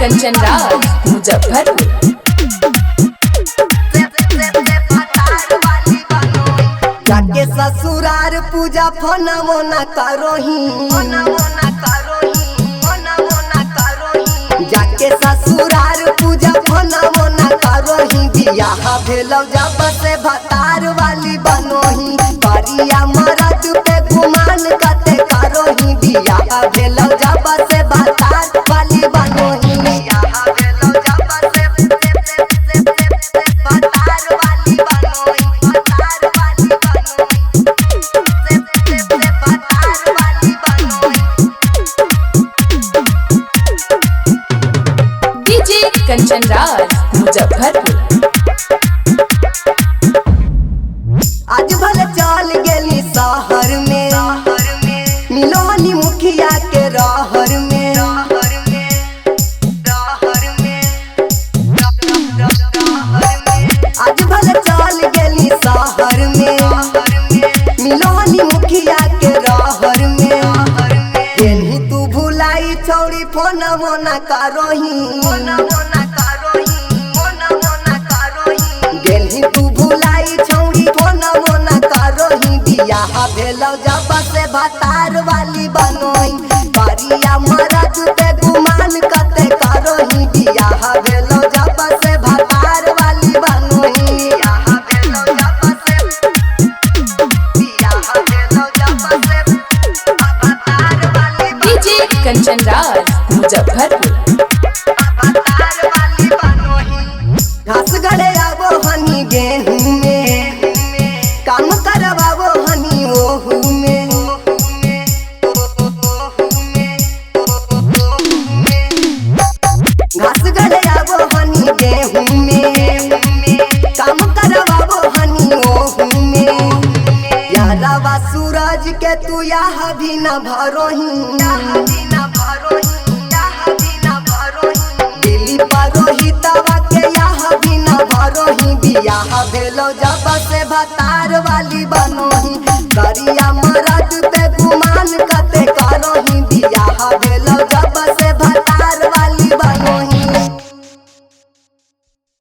कंचन राज मुजफ्फरपुर। जाके ससुरार पूजा फना मोना करोही, जाके ससुरार पूजा फना मोना करोही। बियाह भेलौ जब से भतार वाली बनोही, करिया मरद पे गुमान कते करोही। बियाह भेलौ जब से भतार वाली बनोही, बियाह भेलौ जब से भतार वाली बनोही, भतार वाली बनोही, भतार वाली बनोही। डीजे कंचन राज मुजफ्फरपुर। आज भले चल गेली शहर में, मिलोनी मुखिया के रहर में। आज भले चल गेली शहर में, मिलोनी मुखिया के रहर में। केनही तू भुलाई छौड़ी फोन मोना करोही, गेलही तू भुलाई छौड़ी फोन मोना करोही। बियाह भेलौ जब से भतार वाली बनोही, करिया मरद पे गुमान कते करोही। बियाह भेलौ जब से भतार वाली बनोही, बियाह भेलौ जब से, बियाह भेलौ जब से भतार वाली डीजे कंचन राज मुजफ्फरपुर। घास गड़े आवो हनी गेहूं में, काम करवावो हनी ओहू में। घास गड़े आवो हनी गेहूं में, काम करवावो हनी ओहू में। यारवा सूरज के तू यहाँ भी न भरोही, दिल्ली परोही तवा के यहाँ भी न भरोही। बियाह भेलौ जब से भतार वाली बनोही, करिया मरद